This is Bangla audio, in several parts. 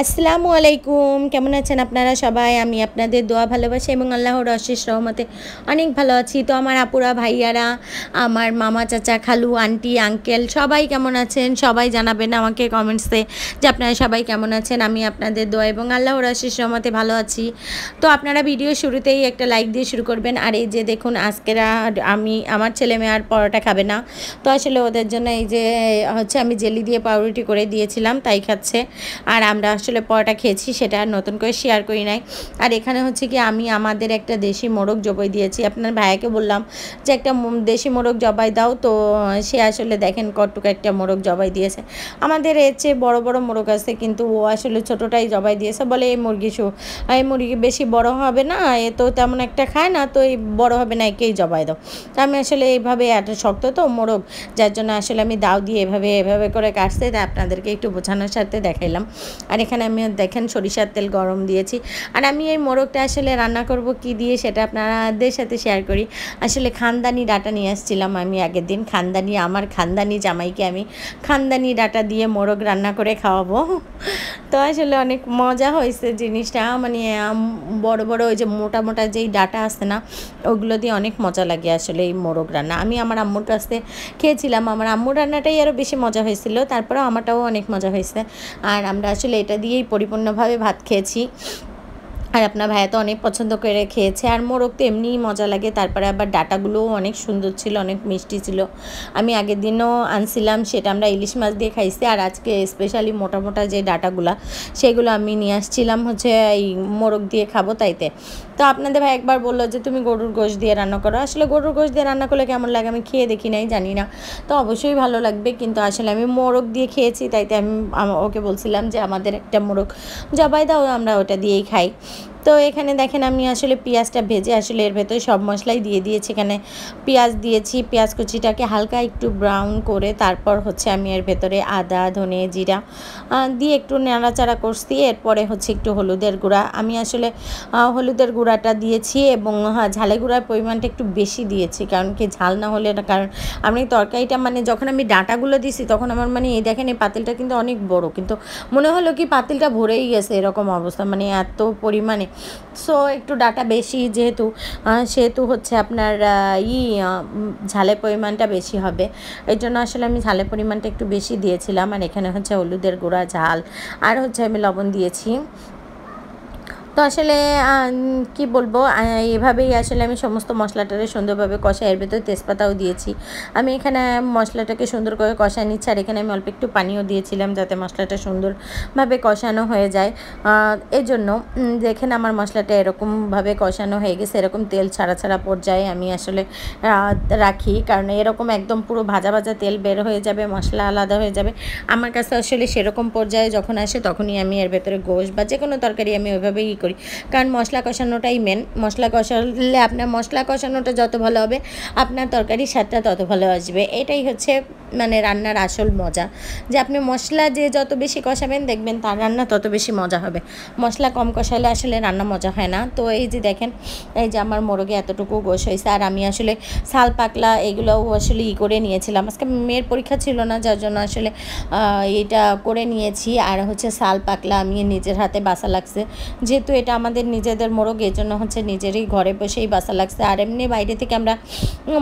আসসালামু আলাইকুম, কেমন আছেন আপনারা সবাই? আমি আপনাদের দোয়া ভালোবাসা এবং আল্লাহর অশেষ রহমতে অনেক ভালো আছি। তো আমার আপুরা ভাইয়ারা, আমার মামা চাচা খালু আন্টি আঙ্কেল সবাই কেমন আছেন? সবাই জানাবেন আমাকে কমেন্টসে যে আপনারা সবাই কেমন আছেন। আমি আপনাদের দোয়া এবং আল্লাহর অশেষ রহমতে ভালো আছি। তো আপনারা ভিডিও শুরুতেই একটা লাইক দিয়ে শুরু করবেন। আর এই যে দেখুন, আজকেরা আমার ছেলে মেয়ে আর পরোটা খাবে না, তো আসলে ওদের জন্য এই যে হচ্ছে আমি জেলি দিয়ে পাউরুটি করে দিয়েছিলাম, তাই খাচ্ছে। আর আমরা আসলে পরোটা খেয়েছি, সেটা নতুন করে শেয়ার করি নাই। আর এখানে হচ্ছে কি, আমি আমাদের একটা দেশি মোরগ জবাই দিয়েছি। আপনার ভাইয়াকে বললাম যে একটা দেশি মোরগ জবাই দাও, তো সে আসলে দেখেন কতটুকু একটা মোরগ জবাই দিয়েছে। আমাদের এর চেয়ে বড় বড় মোরগ আছে, কিন্তু ও আসলে ছোটোটাই জবাই দিয়েছে। বলে এই মুরগি বেশি বড় হবে না, এ তো তেমন একটা খায় না, তো এই বড় হবে না, একেই জবাই দাও। তো আমি আসলে এইভাবে এত শক্ত তো মোরগ, যার জন্য আসলে আমি দাও দিয়ে এভাবে করে কাটতে, তাই আপনাদেরকে একটু বোঝানোর সাথে দেখাইলাম। আর এখানে আমি দেখেন সরিষার তেল গরম দিয়েছি। আর আমি এই মোরগটা আসলে রান্না করব কি দিয়ে, সেটা আপনাদের সাথে শেয়ার করি। আসলে খানদানি ডাটা নিয়ে আসছিলাম আমি আগের দিন। আমার খানদানি জামাইকে আমি খানদানি ডাটা দিয়ে মোরগ রান্না করে খাওয়াবো। তো আসলে অনেক মজা হয়েছে জিনিসটা। মানে বড় বড় ওই যে মোটা মোটা যেই ডাটা আছে না, ওগুলো দিয়ে অনেক মজা লাগে আসলে এই মোরগ রান্না। আমি আমার আম্মুর কাছে খেয়েছিলাম, আমার আম্মুর রান্নাটাই আরও বেশি মজা হয়েছিল, তারপরেও আমারটাও অনেক মজা হয়েছে। আর আমরা আসলে এটা দিয়েই পরিপূর্ণভাবে ভাত খেয়েছি। আর আপনার ভাইয়া তো অনেক পছন্দ করে খেয়েছে। আর মোরগ তো এমনিই মজা লাগে, তারপরে আবার ডাটাগুলোও অনেক সুন্দর ছিল, অনেক মিষ্টি ছিল। আমি আগের দিনও আনছিলাম, সেটা আমরা ইলিশ মাছ দিয়ে খাইছি। আর আজকে স্পেশালি মোটা মোটা যে ডাটাগুলা, সেগুলো আমি নিয়ে আসছিলাম হচ্ছে এই মোরগ দিয়ে খাবো তাইতে। তো আপনাদের ভাই একবার বললো যে তুমি গরুর গোশত দিয়ে রান্না করো। আসলে গরুর গোশত দিয়ে রান্না করলে কেমন লাগে আমি খেয়ে দেখি নাই, জানি না। তো অবশ্যই ভালো লাগবে, কিন্তু আসলে আমি মোরগ দিয়ে খেয়েছি, তাইতে আমি ওকে বলছিলাম যে আমাদের একটা মোরগ জবাই দাও, আমরা ওটা দিয়েই খাই। তো এখানে দেখেন আমি আসলে পেঁয়াজটা ভেজে আসলে এর ভেতরে সব মশলাই দিয়ে দিয়েছি। এখানে পেঁয়াজ দিয়েছি, পেঁয়াজ কুচিটাকে হালকা একটু ব্রাউন করে তারপর হচ্ছে আমি এর ভেতরে আদা ধনে জিরা দিয়ে একটু নাড়াচাড়া করছি। এরপরে হচ্ছে একটু হলুদের গুঁড়া, আমি আসলে হলুদের গুঁড়াটা দিয়েছি এবং ঝালের গুঁড়ার পরিমাণটা একটু বেশি দিয়েছি, কারণ কি ঝাল না হলে না, কারণ আমি তরকারিটা মানে যখন আমি ডাঁটাগুলো দিছি তখন আমার মানে এই দেখেন এই পাতিলটা কিন্তু অনেক বড়, কিন্তু মনে হলো কি পাতিলটা ভরেই গেছে, এরকম অবস্থা, মানে এত পরিমাণে। সো একটু ডাটা বেশি সেহেতু হচ্ছে আপনার ঝালের পরিমাণটা বেশি হবে, এই জন্য আসলে আমি ঝালের পরিমাণটা একটু বেশি দিয়েছিলাম। আর এখানে হচ্ছে হলুদের গুঁড়া, ঝাল আর হচ্ছে আমি লবণ দিয়েছি। তো আসলে কি বলবো, এভাবেই আসলে আমি সমস্ত মশলাটাকে সুন্দরভাবে কষাই। এর ভেতরে তেজপাতাও দিয়েছি। আমি এখানে মশলাটাকে সুন্দর করে কষায় নিচ্ছি। আর এখানে আমি অল্প একটু পানিও দিয়েছিলাম, যাতে মশলাটা সুন্দরভাবে কষানো হয়ে যায়। এই জন্য দেখেন আমার মশলাটা এরকমভাবে কষানো হয়ে গেছে, এরকম তেল ছাড়া পর্যায়ে আমি আসলে রাখি, কারণ এরকম একদম পুরো ভাজা ভাজা তেল বের হয়ে যাবে, মশলা আলাদা হয়ে যাবে। আমার কাছে আসলে সেরকম পর্যায়ে যখন আসে, তখনই আমি এর ভেতরে গোশ বা যে কোনো তরকারি আমি ওইভাবেই করি, কারণ মশলা কষানোটাই মেন। মশলা কষালে আপনার মশলা কষানোটা যত ভালো হবে, আপনার তরকারির স্বাদটা তত ভালো আসবে। এটাই হচ্ছে মানে রান্নার আসল মজা, যে আপনি মশলা যত বেশি কষাবেন, দেখবেন তার রান্না তত বেশি মজা হবে। মশলা কম কষালে আসলে রান্না মজা হয় না। তো এই যে দেখেন, এই যে আমার মোরগে এতটুকু গোশ হয়েছে। আর আমি আসলে শাল পাকলা এগুলোও আসলে করে নিয়েছিলাম। আজকে মেয়ের পরীক্ষা ছিল না, যার জন্য আসলে এটা করে নিয়েছি। আর হচ্ছে শাল পাকলা আমি নিজের হাতে বাসা লাগছে, যেহেতু এটা আমাদের নিজেদের মোরগ, এই জন্য হচ্ছে নিজেরই ঘরে বসেই বাসা লাগছে। আর এমনি বাইরে থেকে আমরা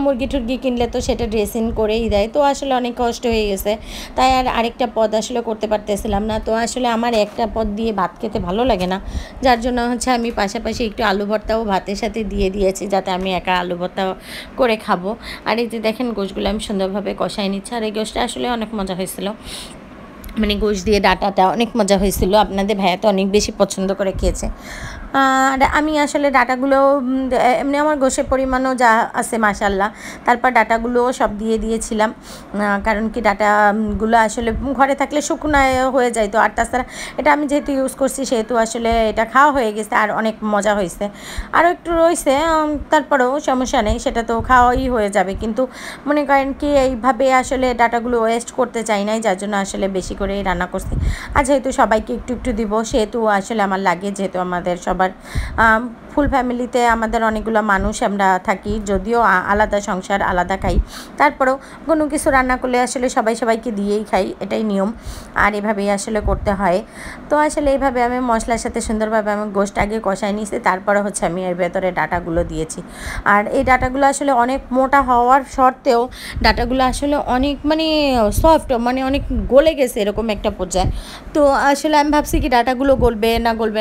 মুরগি টুরগি কিনলে তো সেটা ড্রেসিং করেই দেয়, তো আসলে অনেক কষ্ট হয়ে গেছে, তাই আর আরেকটা পদ আসলে করতে পারতেছিলাম না। তো আসলে আমার একটা পদ দিয়ে ভাত খেতে ভালো লাগে না, যার জন্য হচ্ছে আমি পাশাপাশি একটু আলু ভর্তাও ভাতের সাথে দিয়ে দিয়েছি, যাতে আমি একা আলু ভর্তা করে খাবো। আর এই যে দেখেন গোশগুলো আমি সুন্দরভাবে কষাই নিচ্ছি। আর এই গোশটা আসলে অনেক মজা হয়েছিল, মানে গোশ দিয়ে ডাটাটা অনেক মজা হয়েছিল। আপনাদের ভাইয়া তো অনেক বেশি পছন্দ করে খেয়েছে। আর আমি আসলে ডাটাগুলো এমনি আমার গোশের পরিমাণও যা আছে মাশাল্লাহ, তারপর ডাটাগুলোও সব দিয়ে দিয়েছিলাম, কারণ কি ডাটাগুলো আসলে ঘরে থাকলে শুকনো হয়ে যায়। তো আর তাছাড়া এটা আমি যেহেতু ইউজ করছি, সেহেতু আসলে এটা খাওয়া হয়ে গেছে, আর অনেক মজা হয়েছে। আরও একটু রয়েছে, তারপরেও সমস্যা নেই, সেটা তো খাওয়াই হয়ে যাবে। কিন্তু মনে করেন কি এইভাবে আসলে ডাটাগুলো ওয়েস্ট করতে চাই নাই, যার জন্য আসলে বেশি করেই রান্না করছি। আর যেহেতু সবাইকে একটু একটু দিব, সেহেতু আসলে আমার লাগে, যেহেতু আমাদের সবার ফুল ফ্যামিলিতে আমাদের অনেকগুলো মানুষ আমরা থাকি, যদিও আলাদা সংসার, আলাদা খাই, তারপরেও কোনো কিছু রান্না করলে আসলে সবাইকে দিয়েই খাই, এটাই নিয়ম। আর এভাবেই আসলে করতে হয়। তো আসলে এইভাবে আমি মশলার সাথে সুন্দরভাবে আমি গোশত আগে কষাই নিয়েছি, তারপরে হচ্ছে আমি এর ভেতরে ডাটাগুলো দিয়েছি। আর এই ডাটাগুলো আসলে অনেক মোটা হওয়ার সত্ত্বেও ডাটাগুলো আসলে অনেক মানে সফট, মানে অনেক গলে গেছে এরকম একটা পর্যায়ে। তো আসলে আমি ভাবছি কি ডাটাগুলো গলবে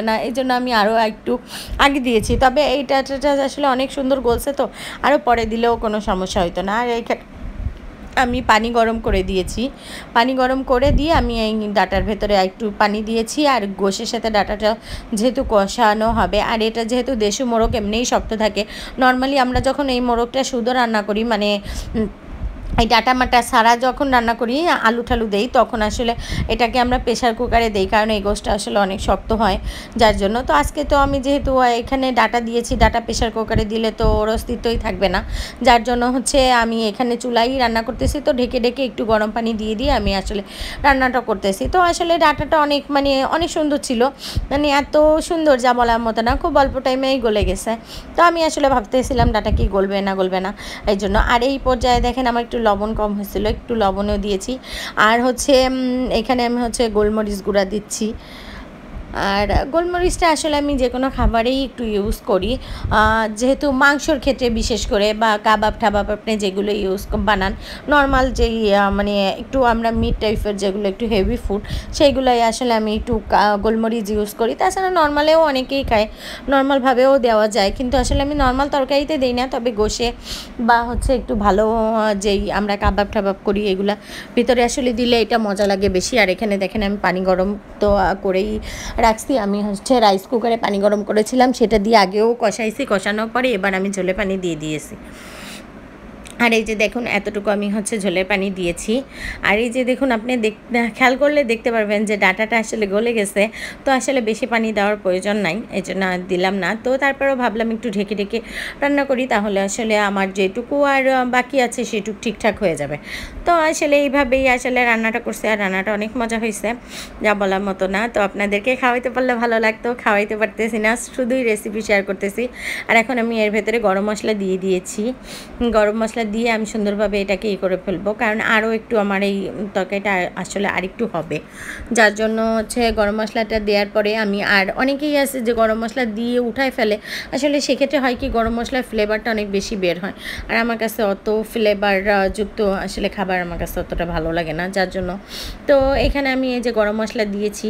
না, এই জন্য আমি আরও একটু আগে দিয়েছি। তবে এই ডাটাটা আসলে অনেক সুন্দর গলছে, তো আরও পরে দিলেও কোনো সমস্যা হতো না। আর আমি পানি গরম করে দিয়েছি, পানি গরম করে দিয়ে আমি এই ডাটার ভেতরে একটু পানি দিয়েছি। আর গোশের সাথে ডাটাটা যেহেতু কষানো হবে, আর এটা যেহেতু দেশি মোরগ এমনিই শক্ত থাকে, নর্মালি আমরা যখন এই মোরগটা শুধু রান্না করি, মানে এই ডাটা মাটা সারা যখন রান্না করি, আলু ঠালু দেই, তখন আসলে এটাকে আমরা প্রেশার কুকারে দেই, কারণ এই গোশতটা আসলে অনেক শক্ত হয়, যার জন্য। তো আজকে তো আমি যেহেতু এখানে ডাটা দিয়েছি, ডাটা প্রেশার কুকারে দিলে তো ওর অস্তিত্বই থাকবে না, যার জন্য হচ্ছে আমি এখানে চুলাই রান্না করতেছি। তো ঢেকে একটু গরম পানি দিয়ে আমি আসলে রান্নাটা করতেছি। তো আসলে ডাটাটা অনেক সুন্দর ছিল, মানে এত সুন্দর যা বলার মতো না, খুব অল্প টাইমেই গলে গেছে। তো আমি আসলে ভাবতেছিলাম ডাটা কি গলবে না এই জন্য। আর এই পর্যায়ে দেখেন আমার একটু লবণ কম হয়েছিল, একটু লবণও দিয়েছি। আর হচ্ছে এখানে আমি হচ্ছে গোলমরিচ গুঁড়া দিচ্ছি। আর গোলমরিচটা আসলে আমি যে কোনো খাবারেই একটু ইউজ করি, যেহেতু মাংসর ক্ষেত্রে বিশেষ করে, বা কাবাব ঠাবাব আপনি যেগুলো বানান, নর্মাল যেই মানে একটু আমরা মিট টাইপের যেগুলো একটু হেভি ফুড, সেইগুলোই আসলে আমি একটু গোলমরিচ ইউজ করি। তাছাড়া নর্মালেও অনেকেই খায়, নর্মালভাবেও দেওয়া যায়, কিন্তু আসলে আমি নর্মাল তরকারিতে দিই না, তবে গোশে বা হচ্ছে একটু ভালো যেই আমরা কাবাব ঠাবাব করি এগুলা ভিতরে আসলে দিলে এটা মজা লাগে বেশি। আর এখানে দেখেন আমি পানি গরম তো করেই রাখছি, আমি হচ্ছে রাইস কুকারে পানি গরম করেছিলাম, সেটা দিয়ে আগেও কষাইছি, কষানোর পরে এবার আমি ঝোলে পানি দিয়ে দিয়েছি। আর এই যে দেখুন এতটুকু আমি হচ্ছে ঝোলের পানি দিয়েছি। আর এই যে দেখুন আপনি খেয়াল করলে দেখতে পারবেন যে ডাটাটা আসলে গলে গেছে, তো আসলে বেশি পানি দেওয়ার প্রয়োজন নাই, এই জন্য দিলাম না। তো তারপরেও ভাবলাম একটু ঢেকে রান্না করি, তাহলে আসলে আমার যেটুকু আর বাকি আছে সেটুকু ঠিকঠাক হয়ে যাবে। তো আসলে এইভাবেই আসলে রান্নাটা করছে, আর রান্নাটা অনেক মজা হয়েছে, যা বলার মতো না। তো আপনাদেরকে খাওয়াইতে পারলে ভালো লাগতো, খাওয়াইতে পারতেছি না, শুধুই রেসিপি শেয়ার করতেছি। আর এখন আমি এর ভেতরে গরম মশলা দিয়ে দিয়েছি, গরম মশলা দিয়ে আমি সুন্দরভাবে এটাকে করে ফেলবো, কারণ আরও একটু আমার এই তরকারিটা আসলে আরেকটু হবে, যার জন্য হচ্ছে গরম মশলাটা দেওয়ার পরে আমি, আর অনেকেই আছে যে গরম মশলা দিয়ে উঠায় ফেলে, আসলে সেক্ষেত্রে হয় কি গরম মশলার ফ্লেভারটা অনেক বেশি বের হয়, আর আমার কাছে অত ফ্লেভার যুক্ত আসলে খাবার আমার কাছে অতটা ভালো লাগে না, যার জন্য। তো এখানে আমি এই যে গরম মশলা দিয়েছি,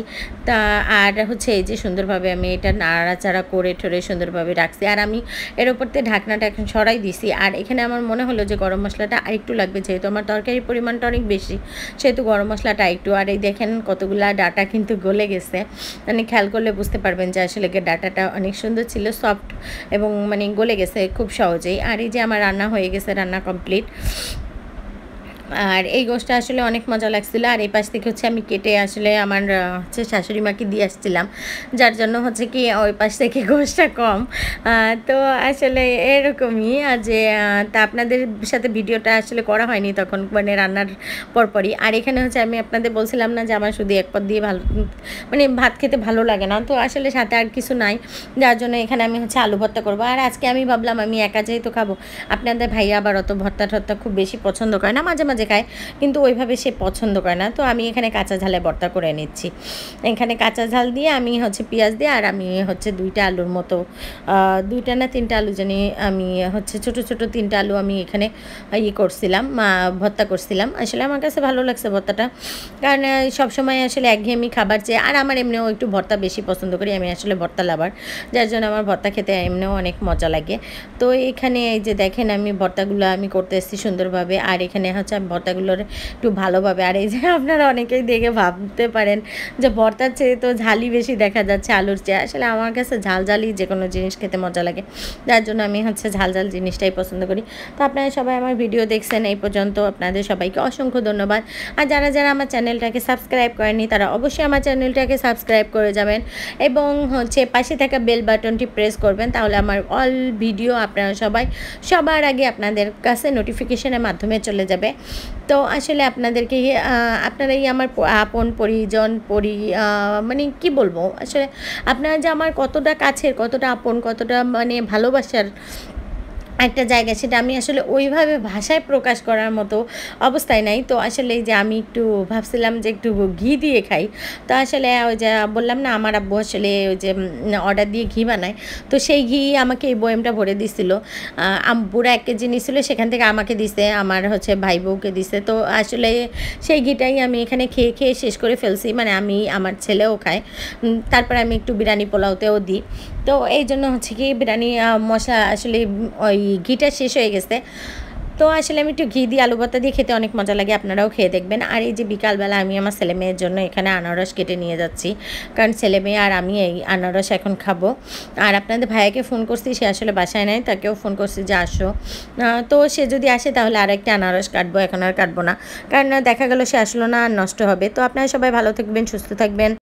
তা আর হচ্ছে এই যে সুন্দরভাবে আমি এটা নাড়াচাড়া করে ঠরে সুন্দরভাবে রাখছি। আর আমি এর ওপর দিয়ে ঢাকনাটা এখন সরাই দিছি। আর এখানে আমার মনে হলো যে গরম মশলাটা আরেকটু লাগবে, যেহেতু আমার তরকারির পরিমাণটা অনেক বেশি, সেহেতু গরম মশলাটা একটু। আর এই দেখেন কতগুলা ডাটা কিন্তু গলে গেছে, মানে খেয়াল করলে বুঝতে পারবেন যে আসলে ডাটাটা অনেক সুন্দর ছিল, সফট, এবং মানে গলে গেছে খুব সহজেই। আর এই যে আমার রান্না হয়ে গেছে, রান্না কমপ্লিট। আর এই গোশতটা আসলে অনেক মজা লাগছিলো। আর এই পাশ থেকে হচ্ছে আমি কেটে আসলে আমার হচ্ছে শাশুড়ি মাকে দিয়ে আসছিলাম, যার জন্য হচ্ছে কি ওই পাশ থেকে গোশতটা কম। তো আসলে এরকমই যে তা আপনাদের সাথে ভিডিওটা আসলে করা হয়নি তখন, মানে রান্নার পরপরই। আর এখানে হচ্ছে আমি আপনাদের বলছিলাম না যে আমার শুধু এক পদ দিয়ে ভালো, মানে ভাত খেতে ভালো লাগে না, তো আসলে সাথে আর কিছু নাই, যার জন্য এখানে আমি হচ্ছে আলু ভর্তা করবো। আর আজকে আমি ভাবলাম আমি একা যেহেতু খাবো, আপনাদের ভাইয়া আবার অত ভর্তা টর্তা খুব বেশি পছন্দ করে না, মাঝে মাঝে খায়, কিন্তু ওইভাবে সে পছন্দ করে না। তো আমি এখানে কাঁচা ঝালে ভর্তা করে নিচ্ছি, এখানে কাঁচা ঝাল দিয়ে আমি হচ্ছে পেঁয়াজ দিয়ে, আর আমি হচ্ছে 2টা আলুর মতো, 2টা না 3টা আলু জানি, আমি হচ্ছে ছোট ছোট 3টা আলু আমি এখানে করছিলাম, ভর্তা করছিলাম। আসলে আমার কাছে ভালো লাগছে ভর্তাটা, কারণ সবসময় আসলে একঘেয়েমি খাবার চেয়ে, আর আমার এমনিও একটু ভর্তা বেশি পছন্দ করি, আমি আসলে ভর্তা লাভার, যার জন্য আমার ভর্তা খেতে এমনিও অনেক মজা লাগে। তো এখানে এই যে দেখেন আমি ভর্তাগুলো আমি করতে এসেছি সুন্দরভাবে। আর এখানে হচ্ছে আমি ভর্তাগুলোর একটু ভালোভাবে, আর এই যে আপনারা অনেকেই দেখে ভাবতে পারেন যে ভর্তার চেয়ে তো ঝালই বেশি দেখা যাচ্ছে আলুর চেয়ে, আসলে আমার কাছে ঝালই যে কোনো জিনিস খেতে মজা লাগে, যার জন্য আমি হচ্ছে ঝাল জিনিসটাই পছন্দ করি। তো আপনারা সবাই আমার ভিডিও দেখছেন এই পর্যন্ত, আপনাদের সবাইকে অসংখ্য ধন্যবাদ। আর যারা আমার চ্যানেলটাকে সাবস্ক্রাইব করেনি তারা অবশ্যই আমার চ্যানেলটাকে সাবস্ক্রাইব করে যাবেন, এবং হচ্ছে পাশে থাকা বেল বাটনটি প্রেস করবেন, তাহলে আমার অল ভিডিও আপনারা সবার আগে আপনাদের কাছে নোটিফিকেশনের মাধ্যমে চলে যাবে। তো আসলে আপনাদেরকে আপনারাই আমার আপন পরিজন মানে কি বলবো, আসলে আপনারা যে আমার কতটা কাছের, কতটা আপন, কতটা মানে ভালোবাসার একটা জায়গা, সেটা আমি আসলে ওইভাবে ভাষায় প্রকাশ করার মতো অবস্থায় নাই। তো আসলে এই যে আমি একটু ভাবছিলাম যে একটু ঘি দিয়ে খাই। তো আসলে ওই যে বললাম না, আমার আব্বু আসলে ওই যে অর্ডার দিয়ে ঘি বানায়। তো সেই ঘি আমাকে এই বয়ামটা ভরে দিছিল। আব্বুরা ১ কেজি নিছিল, সেখান থেকে আমাকে দিছে, আমার হচ্ছে ভাই বউকে দিছে। তো আসলে সেই ঘিটাই আমি এখানে খেয়ে, খেয়ে শেষ করে ফেলছি। মানে আমি, আমার ছেলেও খায়। তারপরে আমি একটু বিরিয়ানি পোলাওতেও দিই। তো এইজন্য হচ্ছে কি বিরিয়ানি মশলা আসলে ওই ঘিটা শেষ হয়ে গেছে। তো আসলে আমি একটু ঘি দিয়ে আলু ভর্তা দিয়ে খেতে অনেক মজা লাগে, আপনারাও খেয়ে দেখবেন। আর এই যে বিকালবেলা আমি আমার ছেলেমেয়ের জন্য এখানে আনারস কেটে নিয়ে যাচ্ছি, কারণ ছেলেমেয়ে আর আমি এই আনারস এখন খাবো। আর আপনাদের ভাইয়াকে ফোন করছি, সে আসলে বাসায় নাই, তাকেও ফোন করছি যে আসো। তো সে যদি আসে তাহলে আর একটা আনারস কাটবো, এখন আর কাটবো না, কারণ দেখা গেল সে আসলো না, আর নষ্ট হবে। তো আপনারা সবাই ভালো থাকবেন, সুস্থ থাকবেন।